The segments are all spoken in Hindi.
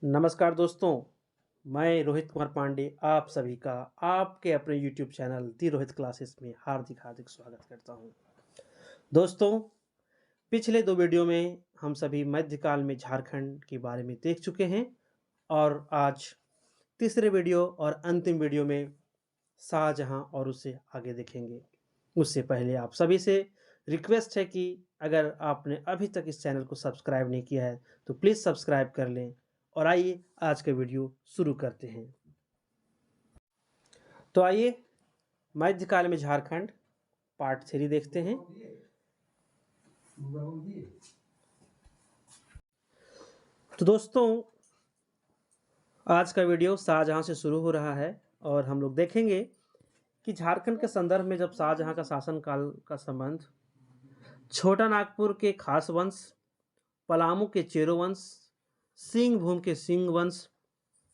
नमस्कार दोस्तों, मैं रोहित कुमार पांडे आप सभी का आपके अपने यूट्यूब चैनल दी रोहित क्लासेस में हार्दिक हार्दिक स्वागत करता हूं। दोस्तों, पिछले 2 वीडियो में हम सभी मध्यकाल में झारखंड के बारे में देख चुके हैं और आज तीसरे वीडियो और अंतिम वीडियो में शाहजहां और उससे आगे देखेंगे। उससे पहले आप सभी से रिक्वेस्ट है कि अगर आपने अभी तक इस चैनल को सब्सक्राइब नहीं किया है तो प्लीज़ सब्सक्राइब कर लें और आइए आज का वीडियो शुरू करते हैं। तो आइए मध्यकाल में झारखंड पार्ट 3 देखते हैं। तो दोस्तों, आज का वीडियो शाहजहां से शुरू हो रहा है और हम लोग देखेंगे कि झारखंड के संदर्भ में जब शाहजहां का शासनकाल का संबंध छोटा नागपुर के खास वंश, पलामू के चेरो वंश, सिंहभूम के सिंह वंश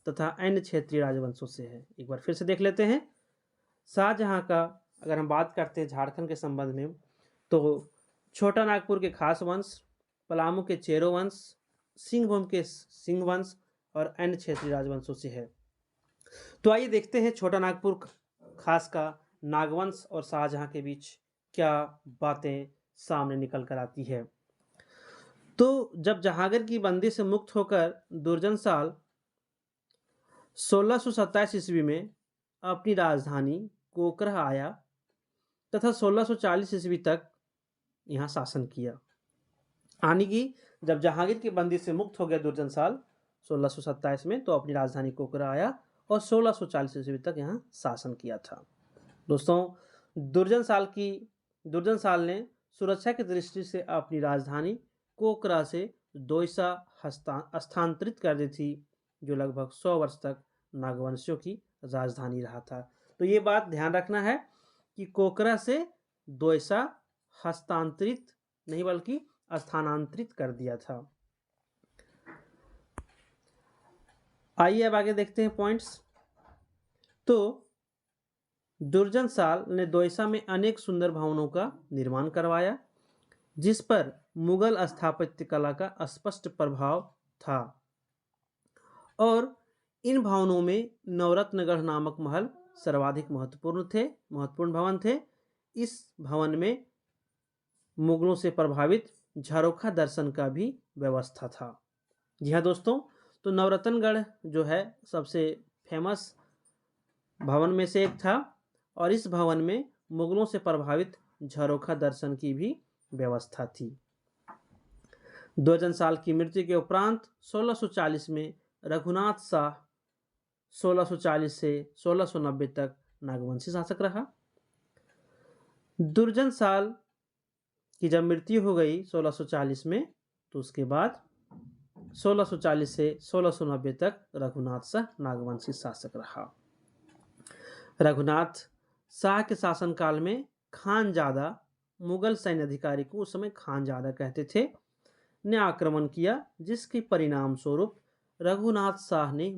तथा अन्य क्षेत्रीय राजवंशों से है। एक बार फिर से देख लेते हैं। शाहजहां का अगर हम बात करते हैं झारखंड के संबंध में तो छोटा नागपुर के खास वंश, पलामू के चेरो वंश, सिंहभूम के सिंह वंश और अन्य क्षेत्रीय राजवंशों से है। तो आइए देखते हैं छोटा नागपुर खास का नागवंश और शाहजहां के बीच क्या बातें सामने निकल कर आती है। तो जब जहांगीर की बंदी से मुक्त होकर दुर्जन साल 1627 ईस्वी में अपनी राजधानी कोकरा आया तथा 1640 ईस्वी तक यहाँ शासन किया। यानी कि जब जहांगीर की बंदी से मुक्त हो गया दुर्जन साल 1627 में तो अपनी राजधानी कोकरा आया और 1640 ईस्वी तक यहाँ शासन किया था। दोस्तों, दुर्जन साल ने सुरक्षा की दृष्टि से अपनी राजधानी कोकरा से दोईसा स्थानांतरित कर दी थी, जो लगभग 100 वर्ष तक नागवंशियों की राजधानी रहा था। तो ये बात ध्यान रखना है कि कोकरा से दोईसा हस्तांतरित नहीं बल्कि स्थानांतरित कर दिया था। आइए अब आगे देखते हैं पॉइंट्स। तो दुर्जन साल ने दोईसा में अनेक सुंदर भवनों का निर्माण करवाया, जिस पर मुगल स्थापत्य कला का स्पष्ट प्रभाव था और इन भवनों में नवरत्नगढ़ नामक महल सर्वाधिक महत्वपूर्ण भवन थे। इस भवन में मुगलों से प्रभावित झरोखा दर्शन का भी व्यवस्था था। जी हाँ दोस्तों, तो नवरत्नगढ़ जो है सबसे फेमस भवन में से एक था और इस भवन में मुगलों से प्रभावित झरोखा दर्शन की भी व्यवस्था थी। दुर्जन साल की मृत्यु के उपरांत 1640 में रघुनाथ शाह 1640 से 1690 तक नागवंशी शासक रहा। दुर्जन साल की जब मृत्यु हो गई 1640 में तो उसके बाद 1640 से 1690 तक रघुनाथ शाह नागवंशी शासक रहा। रघुनाथ शाह के शासनकाल में खानजादा, मुगल सैन्य अधिकारी को उस समय खानजादा कहते थे, ने आक्रमण किया, जिसके परिणाम स्वरूप रघुनाथ शाह ने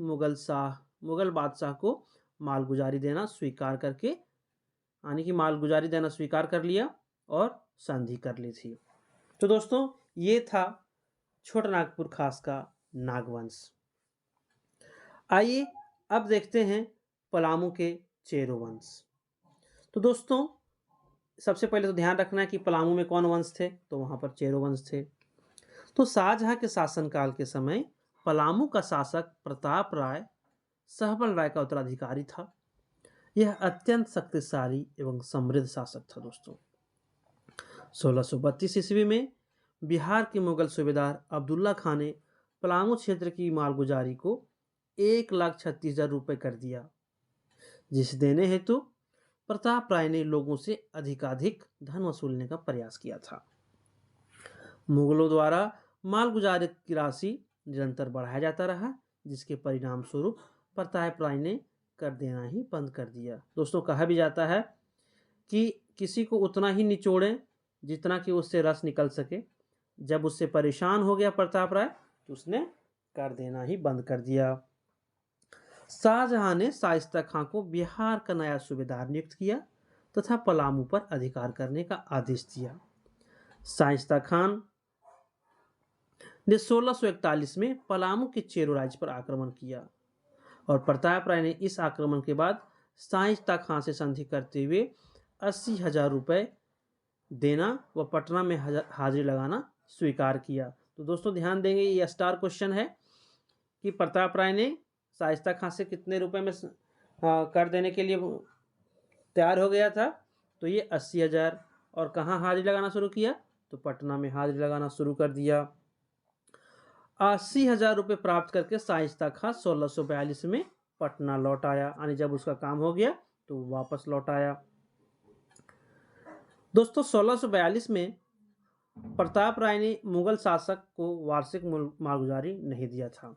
मुगल बादशाह को मालगुजारी देना स्वीकार कर लिया और संधि कर ली थी। तो दोस्तों, ये था छोटा नागपुर खास का नागवंश। आइए अब देखते हैं पलामू के चेरो वंश। तो दोस्तों, सबसे पहले तो ध्यान रखना है कि पलामू में कौन वंश थे, तो वहां पर चेरो वंश थे। तो शाहजहां के शासनकाल के समय पलामू का शासक प्रताप राय सहबल राय का उत्तराधिकारी था। यह अत्यंत शक्तिशाली एवं समृद्ध शासक था। दोस्तों, 1632 ईस्वी में बिहार के मुगल सूबेदार अब्दुल्ला खान ने पलामू क्षेत्र की मालगुजारी को 1,36,000 रुपये कर दिया, जिसे देने हेतु प्रताप राय ने लोगों से अधिकाधिक धन वसूलने का प्रयास किया था। मुगलों द्वारा मालगुजारी की राशि निरंतर बढ़ाया जाता रहा, जिसके परिणाम स्वरूप प्रताप राय ने कर देना ही बंद कर दिया। दोस्तों, कहा भी जाता है कि किसी को उतना ही निचोड़ें जितना कि उससे रस निकल सके। जब उससे परेशान हो गया प्रताप राय तो उसने कर देना ही बंद कर दिया। शाहजहां ने शाइस्ता खां को बिहार का नया सूबेदार नियुक्त किया तथा पलामू पर अधिकार करने का आदेश दिया। शाइस्ता खान ने 1641 में पलामू के चेरो राज्य पर आक्रमण किया और प्रताप राय ने इस आक्रमण के बाद शाइस्ता खां से संधि करते हुए 80,000 रुपये देना व पटना में हाजिरी लगाना स्वीकार किया। तो दोस्तों ध्यान देंगे, ये स्टार क्वेश्चन है कि प्रताप राय ने शाइस्ता खां से कितने रुपए में कर देने के लिए तैयार हो गया था। तो ये 80,000। और कहाँ हाजिरी लगाना शुरू किया, तो पटना में हाजिरी लगाना शुरू कर दिया। 80,000 रुपये प्राप्त करके शाइस्ता खां 1642 में पटना लौट आया, यानी जब उसका काम हो गया तो वापस लौट आया। दोस्तों 1642 में प्रताप राय ने मुगल शासक को वार्षिक मालगुजारी नहीं दिया था।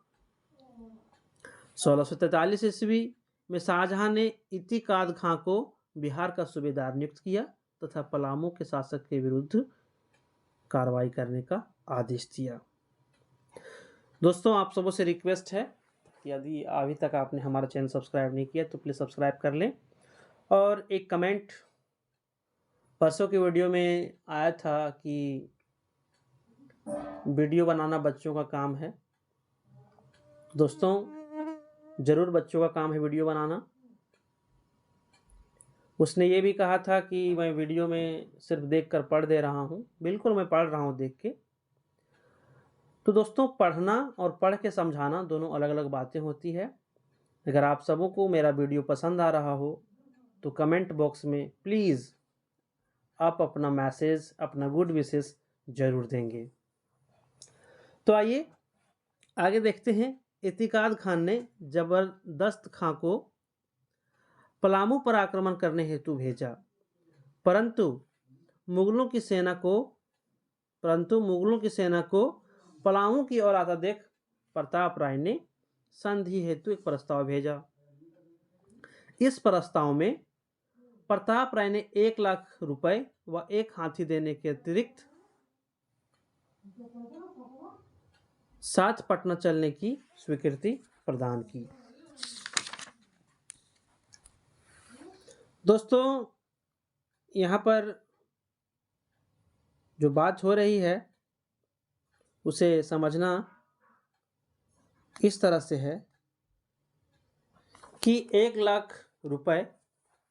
1643 ईस्वी में शाहजहां ने इतिकाद खां को बिहार का सूबेदार नियुक्त किया तथा पलामू के शासक के विरुद्ध कार्रवाई करने का आदेश दिया। दोस्तों आप सबों से रिक्वेस्ट है कि यदि अभी तक आपने हमारा चैनल सब्सक्राइब नहीं किया तो प्लीज़ सब्सक्राइब कर लें। और एक कमेंट परसों की वीडियो में आया था कि वीडियो बनाना बच्चों का काम है। दोस्तों ज़रूर बच्चों का काम है वीडियो बनाना। उसने ये भी कहा था कि मैं वीडियो में सिर्फ देखकर पढ़ दे रहा हूँ। बिल्कुल मैं पढ़ रहा हूँ देख के। तो दोस्तों पढ़ना और पढ़ के समझाना दोनों अलग अलग बातें होती है। अगर आप सबों को मेरा वीडियो पसंद आ रहा हो तो कमेंट बॉक्स में प्लीज़ आप अपना मैसेज, अपना गुड विशेस जरूर देंगे। तो आइए आगे देखते हैं। इतिकाद खान ने जबरदस्त खां को पलामू पर आक्रमण करने हेतु भेजा, परंतु मुगलों की सेना को पलामू की ओर आता देख प्रताप राय ने संधि हेतु एक प्रस्ताव भेजा। इस प्रस्ताव में प्रताप राय ने 1 लाख रुपए व 1 हाथी देने के अतिरिक्त 7 पटना चलने की स्वीकृति प्रदान की। दोस्तों यहाँ पर जो बात हो रही है उसे समझना इस तरह से है कि 1 लाख रुपए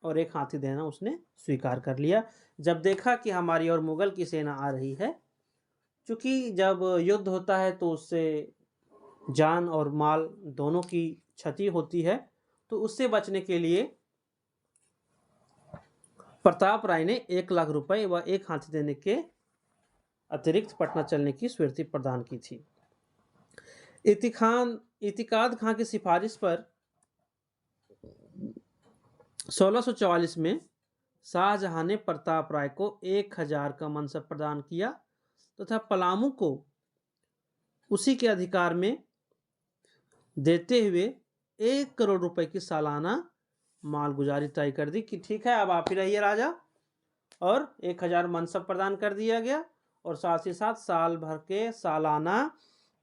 और 1 हाथी देना उसने स्वीकार कर लिया जब देखा कि हमारी ओर मुगल की सेना आ रही है। क्योंकि जब युद्ध होता है तो उससे जान और माल दोनों की क्षति होती है, तो उससे बचने के लिए प्रताप राय ने 1 लाख रुपए व 1 हाथी देने के अतिरिक्त पटना चलने की स्वीकृति प्रदान की थी। इतिकाद खां की सिफारिश पर 1644 में शाहजहां ने प्रताप राय को 1,000 का मनसब प्रदान किया तथा पलामू को उसी के अधिकार में देते हुए 1 करोड़ रुपए की सालाना मालगुजारी तय कर दी कि ठीक है अब आप ही रहिए राजा, और 1,000 मनसब प्रदान कर दिया गया और साथ ही साथ साल भर के सालाना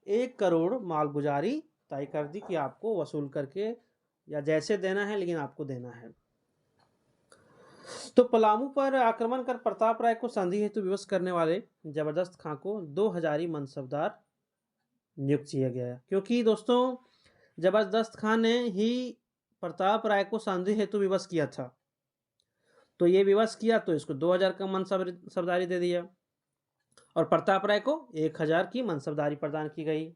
1 करोड़ मालगुजारी तय कर दी कि आपको वसूल करके या जैसे देना है लेकिन आपको देना है। तो पलामू पर आक्रमण कर प्रताप राय को संधि हेतु विवश करने वाले जबरदस्त खां को 2,000 मनसबदार नियुक्त किया गया, क्योंकि दोस्तों जबरदस्त खां ने ही प्रताप राय को संधि हेतु विवश किया था। तो ये विवश किया तो इसको 2,000 का मनसबदारी दे दिया और प्रताप राय को 1,000 की मनसबदारी प्रदान की गई।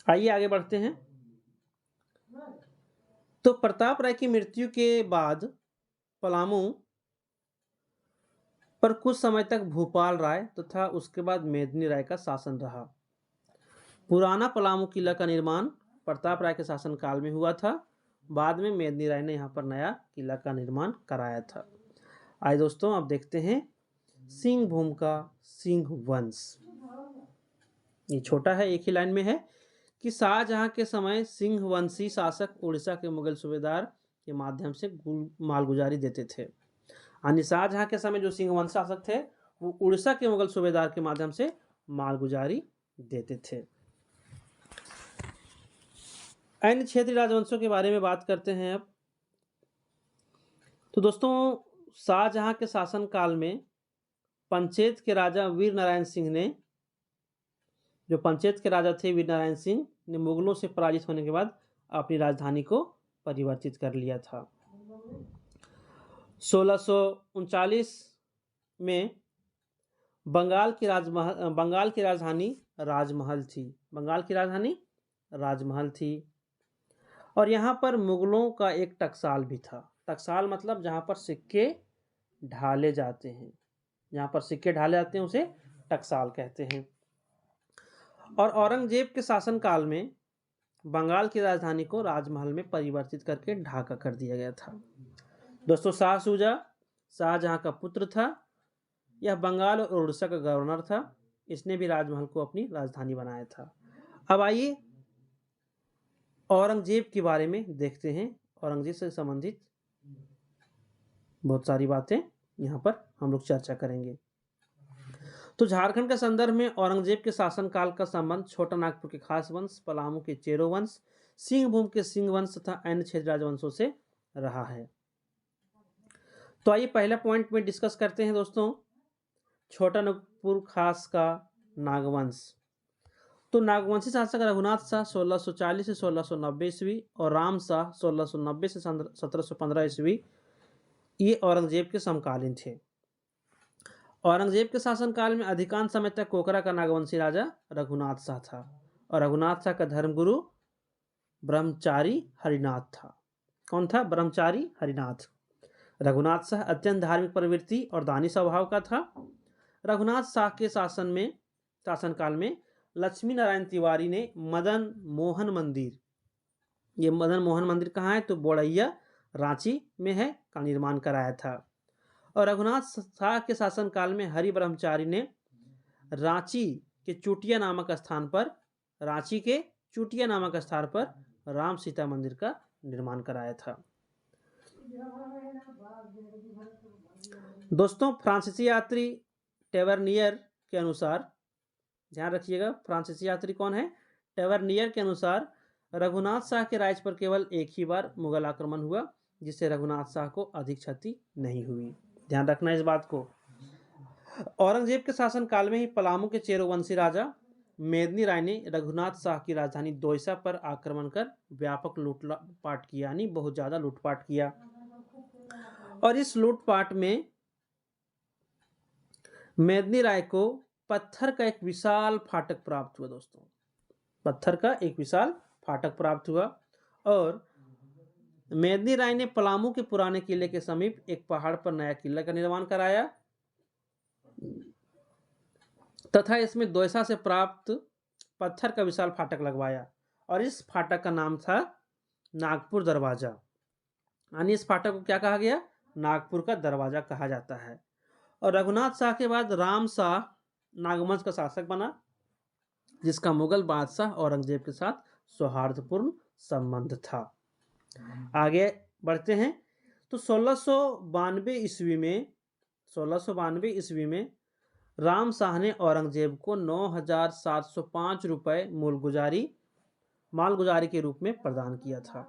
आइए आगे बढ़ते हैं। तो प्रताप राय की मृत्यु के बाद पलामू पर कुछ समय तक भूपाल राय तथा उसके बाद मेदिनी राय का शासन रहा। पुराना पलामू किला का निर्माण प्रताप राय के शासन काल में हुआ था। बाद में मेदिनी राय ने यहाँ पर नया किला का निर्माण कराया था। आइए दोस्तों अब देखते हैं सिंह भूम का सिंह वंश। ये छोटा है, एक ही लाइन में है कि शाहजहां के समय सिंह वंशी शासक उड़ीसा के मुगल सूबेदार के माध्यम से मालगुजारी देते थे। यानी शाहजहां के समय जो सिंह वंश शासक थे वो उड़ीसा के मुगल सूबेदार के माध्यम से मालगुजारी देते थे। अन्य क्षेत्रीय राजवंशों के बारे में बात करते हैं अब। तो दोस्तों शाहजहां के शासन काल में पंचेत के राजा वीर नारायण सिंह ने जो पंचेत के राजा थे वीर नारायण सिंह ने मुगलों से पराजित होने के बाद अपनी राजधानी को परिवर्तित कर लिया था। 1639 में बंगाल की राजधानी राजमहल थी। बंगाल की राजधानी राजमहल थी और यहाँ पर मुगलों का एक टकसाल भी था। टकसाल मतलब जहाँ पर सिक्के ढाले जाते हैं, जहाँ पर सिक्के ढाले जाते हैं उसे टकसाल कहते हैं। और औरंगजेब के शासनकाल में बंगाल की राजधानी को राजमहल में परिवर्तित करके ढाका कर दिया गया था। दोस्तों, शाह शुजा शाहजहां का पुत्र था। यह बंगाल और उड़ीसा का गवर्नर था। इसने भी राजमहल को अपनी राजधानी बनाया था। अब आइए औरंगजेब के बारे में देखते हैं। औरंगजेब से संबंधित बहुत सारी बातें यहाँ पर हम लोग चर्चा करेंगे। तो झारखंड के संदर्भ में औरंगजेब के शासनकाल का संबंध छोटा नागपुर के खास वंश, पलामू के चेरो वंश, सिंहभूम के सिंह वंश तथा अन्य क्षेत्र राजवंशों से रहा है। तो आइए पहला पॉइंट में डिस्कस करते हैं दोस्तों, छोटा नागपुर खास का नागवंश। तो नागवंशी शासक रघुनाथ शाह 1640 से 1690 ईस्वी और राम शाह 1690 से 1715 ईस्वी ये औरंगजेब के समकालीन थे। औरंगजेब के शासनकाल में अधिकांश समय तक कोकरा का नागवंशी राजा रघुनाथ शाह था और रघुनाथ शाह का धर्मगुरु ब्रह्मचारी हरिनाथ था। कौन था? ब्रह्मचारी हरिनाथ। रघुनाथ शाह अत्यंत धार्मिक प्रवृत्ति और दानी स्वभाव का था। रघुनाथ शाह के शासनकाल में लक्ष्मी नारायण तिवारी ने मदन मोहन मंदिर, ये मदन मोहन मंदिर कहाँ है? तो बोड़ैया रांची में है, का निर्माण कराया था। और रघुनाथ शाह के शासनकाल में हरि ब्रह्मचारी ने रांची के चुटिया नामक स्थान पर राम सीता मंदिर का निर्माण कराया था। दोस्तों, फ्रांसीसी यात्री टेवर्नियर के अनुसार, ध्यान रखिएगा, फ्रांसीसी यात्री कौन है? टेवर्नियर के अनुसार रघुनाथ शाह के राज्य पर केवल एक ही बार मुगल आक्रमण हुआ, जिससे रघुनाथ शाह को अधिक क्षति नहीं हुई। ध्यान रखना इस बात को। औरंगजेब के शासनकाल में ही पलामू के चेरोवंशी राजा मेदिनी राय ने रघुनाथ शाह की राजधानी दोयसा पर आक्रमण कर व्यापक लूटपाट किया, यानी बहुत ज्यादा लूटपाट किया। और इस लूटपाट में मेदिनी राय को पत्थर का एक विशाल फाटक प्राप्त हुआ। दोस्तों, पत्थर का एक विशाल फाटक प्राप्त हुआ और मेदिनी राय ने पलामू के पुराने किले के समीप एक पहाड़ पर नया किला का निर्माण कराया तथा इसमें दोयसा से प्राप्त पत्थर का विशाल फाटक लगवाया और इस फाटक का नाम था नागपुर दरवाजा। यानी इस फाटक को क्या कहा गया? नागपुर का दरवाजा कहा जाता है। और रघुनाथ शाह के बाद राम शाह नागवंश का शासक बना, जिसका मुगल बादशाह औरंगजेब के साथ सौहार्दपूर्ण संबंध था। आगे बढ़ते हैं। तो 1692 ईस्वी में राम शाह ने औरंगजेब को 9,705 रुपए मालगुजारी के रूप में प्रदान किया था।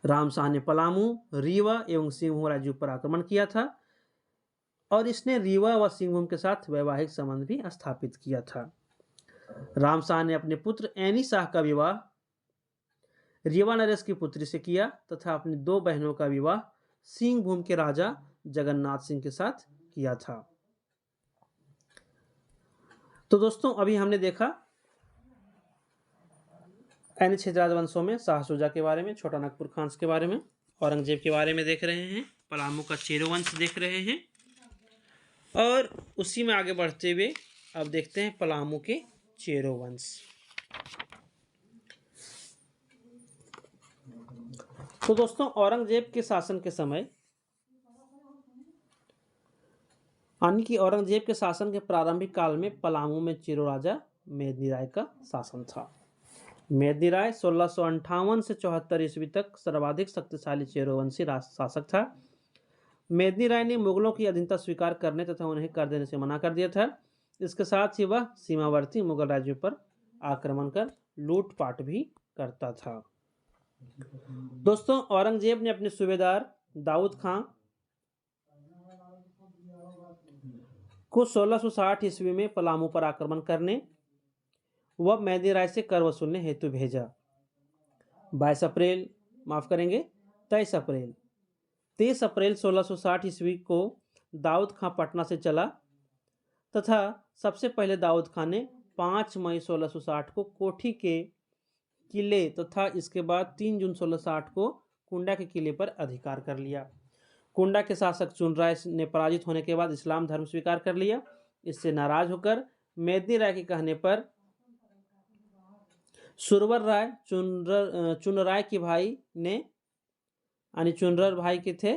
राम शाह ने पलामू, रीवा एवं सिंहभूम राज्यों पर आक्रमण किया था और इसने रीवा व सिंहभूम के साथ वैवाहिक संबंध भी स्थापित किया था। राम शाह ने अपने पुत्र ऐनी शाह का विवाह रीवा नरेश की पुत्री से किया तथा अपनी 2 बहनों का विवाह सिंहभूम के राजा जगन्नाथ सिंह के साथ किया था। तो दोस्तों, अभी हमने देखा अन्य क्षेत्र राजवंशों में शाह शुजा के बारे में, छोटा नागपुर खान्स के बारे में, औरंगजेब के बारे में देख रहे हैं, पलामू का चेरो वंश देख रहे हैं और उसी में आगे बढ़ते हुए अब देखते हैं पलामू के चेरो वंश। तो दोस्तों, औरंगजेब के शासन के समय, यानी कि औरंगजेब के शासन के प्रारंभिक काल में पलामू में चेरो राजा मेदिनी राय का शासन था। मेदिनी राय 1658 से 74 ईस्वी तक सर्वाधिक शक्तिशाली चेरोवंशी शासक था। मेदिनी राय ने मुगलों की अधीनता स्वीकार करने तथा उन्हें कर देने से मना कर दिया था। इसके साथ ही वह सीमावर्ती मुगल राज्यों पर आक्रमण कर लूटपाट भी करता था। दोस्तों, औरंगजेब ने अपने सूबेदार दाऊद खां को 1660 ईस्वी में पलामू पर आक्रमण करने वह मेदिनी राय से कर वसूलने हेतु भेजा। 22 अप्रैल माफ करेंगे 23 अप्रैल 23 अप्रैल 1660 ईस्वी को दाऊद खां पटना से चला तथा सबसे पहले दाऊद खां ने 5 मई 1660 को कोठी के किले तथा इसके बाद 3 जून 1660 को कुंडा के किले पर अधिकार कर लिया। कुंडा के शासक चुनराय ने पराजित होने के बाद इस्लाम धर्म स्वीकार कर लिया। इससे नाराज होकर मेदिनी राय के कहने पर सुरवर राय चुनराय के भाई ने यानी चुनर भाई के थे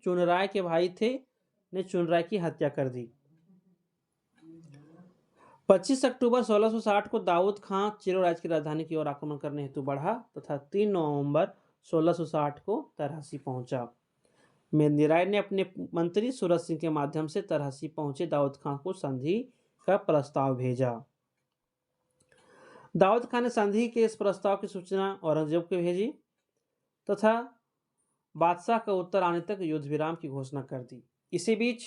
चुनराय के भाई थे ने चुनराय की हत्या कर दी। 25 अक्टूबर 1660 को दाऊद खां चिरोराज की राजधानी की ओर आक्रमण करने हेतु बढ़ा तथा 3 नवंबर 1660 को तरहसी पहुंचा। मेदिनी राय ने अपने मंत्री सूरत सिंह के माध्यम से तरहसी पहुंचे दाऊद खां को संधि का प्रस्ताव भेजा। दाऊद खां ने संधि के इस प्रस्ताव की सूचना औरंगजेब को भेजी तथा बादशाह का उत्तर आने तक युद्ध विराम की घोषणा कर दी। इसी बीच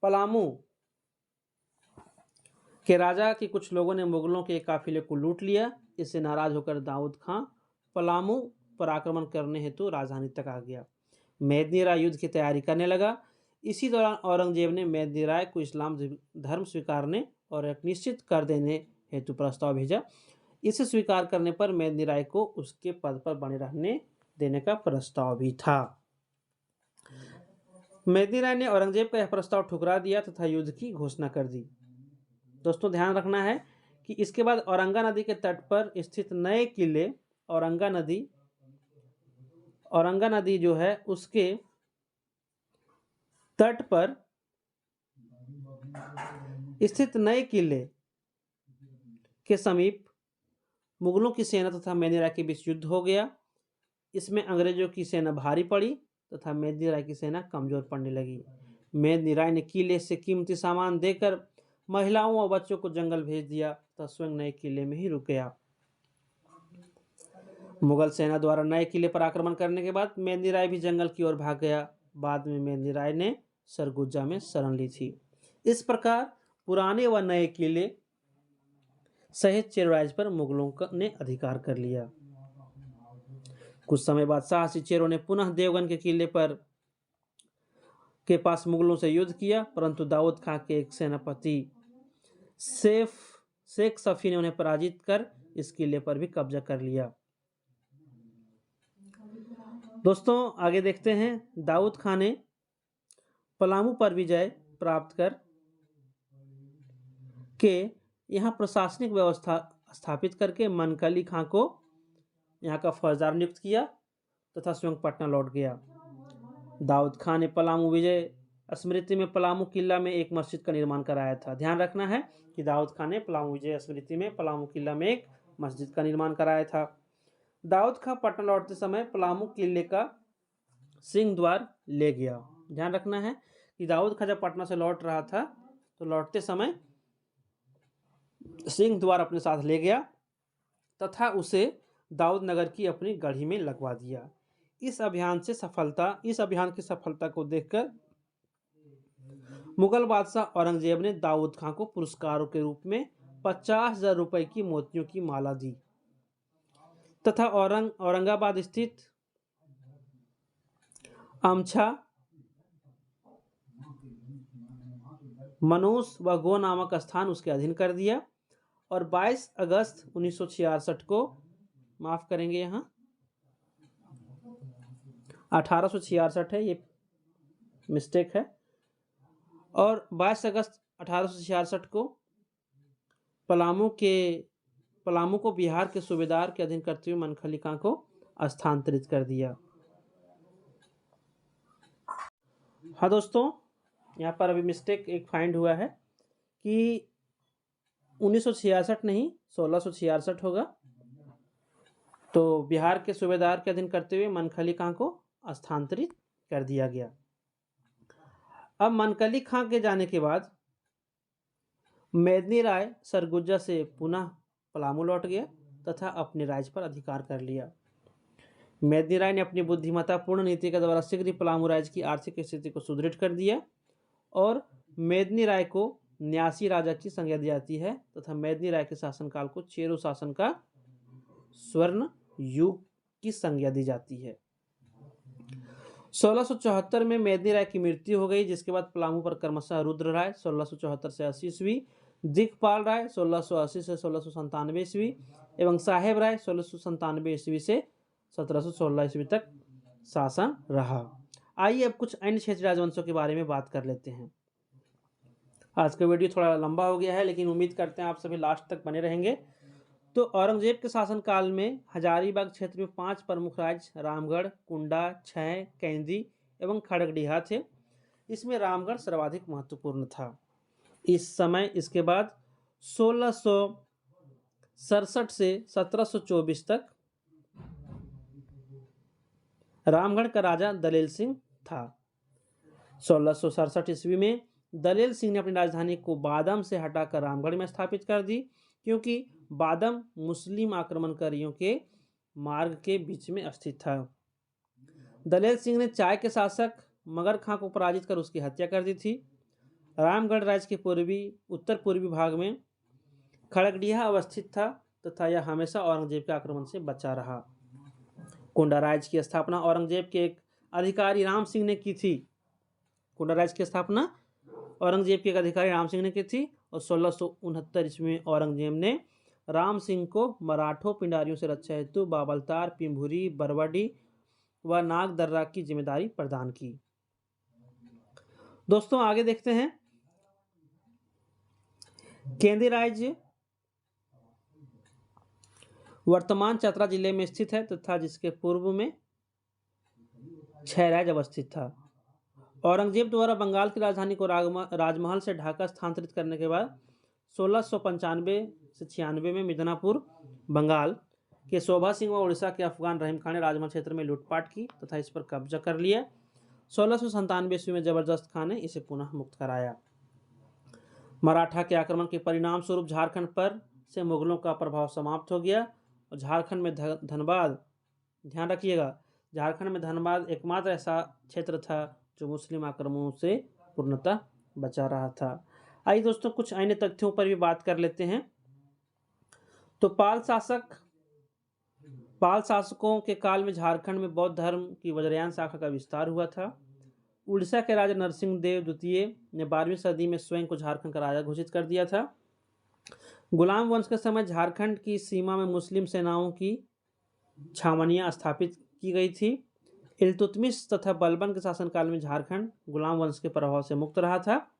पलामू के राजा के कुछ लोगों ने मुगलों के एक काफिले को लूट लिया। इससे नाराज होकर दाऊद खां पलामू पर आक्रमण करने हेतु राजधानी तक आ गया। मेदिनी राय युद्ध की तैयारी करने लगा। इसी दौरान औरंगजेब ने मेदिनी राय को इस्लाम धर्म स्वीकारने और एक निश्चित कर देने हेतु प्रस्ताव भेजा। इसे स्वीकार करने पर मेदिनी राय को उसके पद पर बने रहने देने का प्रस्ताव भी था। मेदिनी राय ने औरंगजेब का यह प्रस्ताव ठुकरा दिया तथा युद्ध की घोषणा कर दी। दोस्तों ध्यान रखना है कि इसके बाद औरंगा नदी के तट पर स्थित नए किले औरंगा नदी जो है उसके तट पर स्थित नए किले के समीप मुगलों की सेना तथा मेदिनी राय के बीच युद्ध हो गया। इसमें अंग्रेजों की सेना भारी पड़ी तथा मेदिनी राय की सेना कमजोर पड़ने लगी। मेदिनी राय ने किले से कीमती सामान देकर महिलाओं और बच्चों को जंगल भेज दिया तथा स्वयं नए किले में ही रुक गया। मुगल सेना द्वारा नए किले पर आक्रमण करने के बाद मेदिनी राय भी जंगल की ओर भाग गया। बाद में मेदिनी राय ने सरगुजा में शरण ली थी। इस प्रकार पुराने व नए किले सहित चिरोराज पर मुगलों ने अधिकार कर लिया। कुछ समय बाद साहसी चेरों ने पुनः देवगन के किले पर के पास मुगलों से युद्ध किया, परंतु दाऊद खां के एक सेनापति शेख सफी ने उन्हें पराजित कर इस किले पर भी कब्जा कर लिया। दोस्तों आगे देखते हैं। दाऊद खां ने पलामू पर विजय प्राप्त कर के यहाँ प्रशासनिक व्यवस्था स्थापित करके मनकली खां को यहाँ का फौजदार नियुक्त किया तथा स्वयं पटना लौट गया। दाऊद खां ने पलामू विजय स्मृति में पलामू किला में एक मस्जिद का निर्माण कराया था। ध्यान रखना है कि दाऊद खां ने पलामू विजय स्मृति में पलामू किला में एक मस्जिद का निर्माण कराया था। दाऊद खां पटना लौटते समय पलामू किले का सिंह द्वार ले गया। ध्यान रखना है कि दाऊद खां जब पटना से लौट रहा था तो लौटते समय सिंह द्वार अपने साथ ले गया तथा उसे दाऊद नगर की अपनी गढ़ी में लगवा दिया। इस अभियान की सफलता को देखकर मुगल बादशाह औरंगजेब ने दाऊद खां को पुरस्कारों के रूप में 50,000 रुपए की मोतियों की माला दी तथा औरंगाबाद स्थित अमछा मनोस व गो नामक स्थान उसके अधीन कर दिया और 22 अगस्त 1966 को माफ करेंगे यहाँ 1866 है, ये मिस्टेक है, और 22 अगस्त 1866 को पलामू को बिहार के सूबेदार के अधीन करते हुए मनखली खां को स्थानांतरित कर दिया। हाँ दोस्तों, यहाँ पर अभी मिस्टेक एक फाइंड हुआ है कि 1966 नहीं 1666 होगा। तो बिहार के सूबेदार के अधीन करते हुए मनखली खां को स्थानांतरित कर दिया गया। अब मनकली खां के जाने के बाद मेदिनी राय सरगुजा से पुनः पलामू लौट गया तथा अपने राज्य पर अधिकार कर लिया। मेदिनी राय ने अपनी बुद्धिमत्तापूर्ण नीति के द्वारा शीघ्र ही पलामू राज्य की आर्थिक स्थिति को सुदृढ़ कर दिया और मेदिनी राय को न्यासी राजा की संज्ञा दी जाती है तथा मेदिनी राय के शासनकाल को चेरो शासन का स्वर्ण युग की संज्ञा दी जाती है। 1674 में मेदिनी राय की मृत्यु हो गई, जिसके बाद पलामू पर क्रमशः रुद्र राय 1674 से 80 ईस्वी, दिक्पाल राय 1680 से 1697 ईस्वी एवं साहेब राय 1697 ईस्वी से 1716 ईस्वी तक शासन रहा। आइए अब कुछ अन्य क्षेत्रीय राजवंशों के बारे में बात कर लेते हैं। आज का वीडियो थोड़ा लंबा हो गया है, लेकिन उम्मीद करते हैं आप सभी लास्ट तक बने रहेंगे। तो औरंगजेब के शासनकाल में हजारीबाग क्षेत्र में 5 प्रमुख राज्य रामगढ़, कुंडा, छै, कैंदी एवं खड़गडिहा थे। इसमें रामगढ़ सर्वाधिक महत्वपूर्ण था। इस समय इसके बाद 1667 से 1724 तक रामगढ़ का राजा दलेल सिंह था। 1667 ईस्वी में दलेल सिंह ने अपनी राजधानी को बादम से हटाकर रामगढ़ में स्थापित कर दी, क्योंकि बादम मुस्लिम आक्रमणकारियों के मार्ग के बीच में स्थित था। दलेल सिंह ने चाय के शासक मगर खां को पराजित कर उसकी हत्या कर दी थी। रामगढ़ राज्य के उत्तर पूर्वी भाग में खड़गडिहा अवस्थित था तथा यह हमेशा औरंगजेब के आक्रमण से बचा रहा। कुंडा राज्य की स्थापना औरंगजेब के एक अधिकारी राम सिंह ने की थी। कुंडा राज्य की स्थापना औरंगजेब के एक अधिकारी राम सिंह ने की थी और 1669 ईस्वी में औरंगजेब ने राम सिंह को मराठों पिंडारियों से रक्षा हेतु बाबलतार, पिंभुरी, बरवाडी व नागदर्रा की जिम्मेदारी प्रदान की। दोस्तों आगे देखते हैं। केंदी राज्य वर्तमान चतरा जिले में स्थित है तथा जिसके पूर्व में छै राज्य अवस्थित था। औरंगजेब द्वारा बंगाल की राजधानी को राजमहल से ढाका स्थानांतरित करने के बाद 1695 से 96 में मिदनापुर बंगाल के शोभा सिंह व उड़ीसा के अफगान रहीम खान ने राजमहल क्षेत्र में लूटपाट की तथा इस पर कब्जा कर लिया। 1697 ईस्वी में जबरदस्त खान ने इसे पुनः मुक्त कराया। मराठा के आक्रमण के परिणाम स्वरूप झारखंड पर से मुगलों का प्रभाव समाप्त हो गया और झारखंड में धनबाद, ध्यान रखिएगा, झारखंड में धनबाद एकमात्र ऐसा क्षेत्र था जो मुस्लिम आक्रमणों से पूर्णतः बचा रहा था। आइए दोस्तों कुछ अन्य तथ्यों पर भी बात कर लेते हैं। तो पाल शासकों के काल में झारखंड में बौद्ध धर्म की वज्रयान शाखा का विस्तार हुआ था। उड़ीसा के राजा नरसिंह देव द्वितीय ने 12वीं सदी में स्वयं को झारखंड का राजा घोषित कर दिया था। गुलाम वंश के समय झारखंड की सीमा में मुस्लिम सेनाओं की छावनियां स्थापित की गई थी। इल्तुतमिश तथा बलबन के शासनकाल में झारखंड गुलाम वंश के प्रभाव से मुक्त रहा था।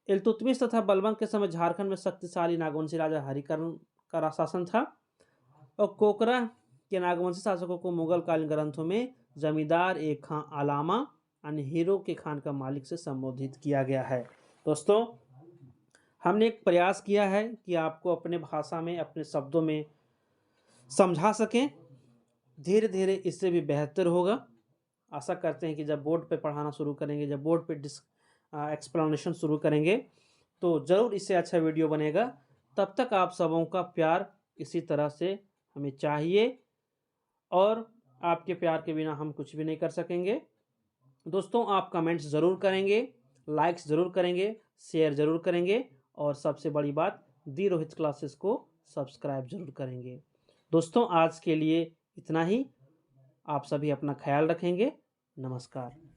इल्तुतमिश तथा बलबन के समय झारखंड में शक्तिशाली नागवंशी राजा हरिकर्ण का शासन था और कोकरा के नागवंशी शासकों को मुगल कालीन ग्रंथों में जमींदार ए खां आलामा यानी हीरो के खान का मालिक से संबोधित किया गया है। दोस्तों हमने एक प्रयास किया है कि आपको अपने भाषा में अपने शब्दों में समझा सकें। धीरे धीरे इससे भी बेहतर होगा। आशा करते हैं कि जब बोर्ड पे पढ़ाना शुरू करेंगे, जब बोर्ड पे एक्सप्लेनेशन शुरू करेंगे तो ज़रूर इससे अच्छा वीडियो बनेगा। तब तक आप सबों का प्यार इसी तरह से हमें चाहिए और आपके प्यार के बिना हम कुछ भी नहीं कर सकेंगे। दोस्तों आप कमेंट्स ज़रूर करेंगे, लाइक्स ज़रूर करेंगे, शेयर ज़रूर करेंगे और सबसे बड़ी बात दी रोहित क्लासेस को सब्सक्राइब ज़रूर करेंगे। दोस्तों आज के लिए इतना ही। आप सभी अपना ख्याल रखेंगे। नमस्कार।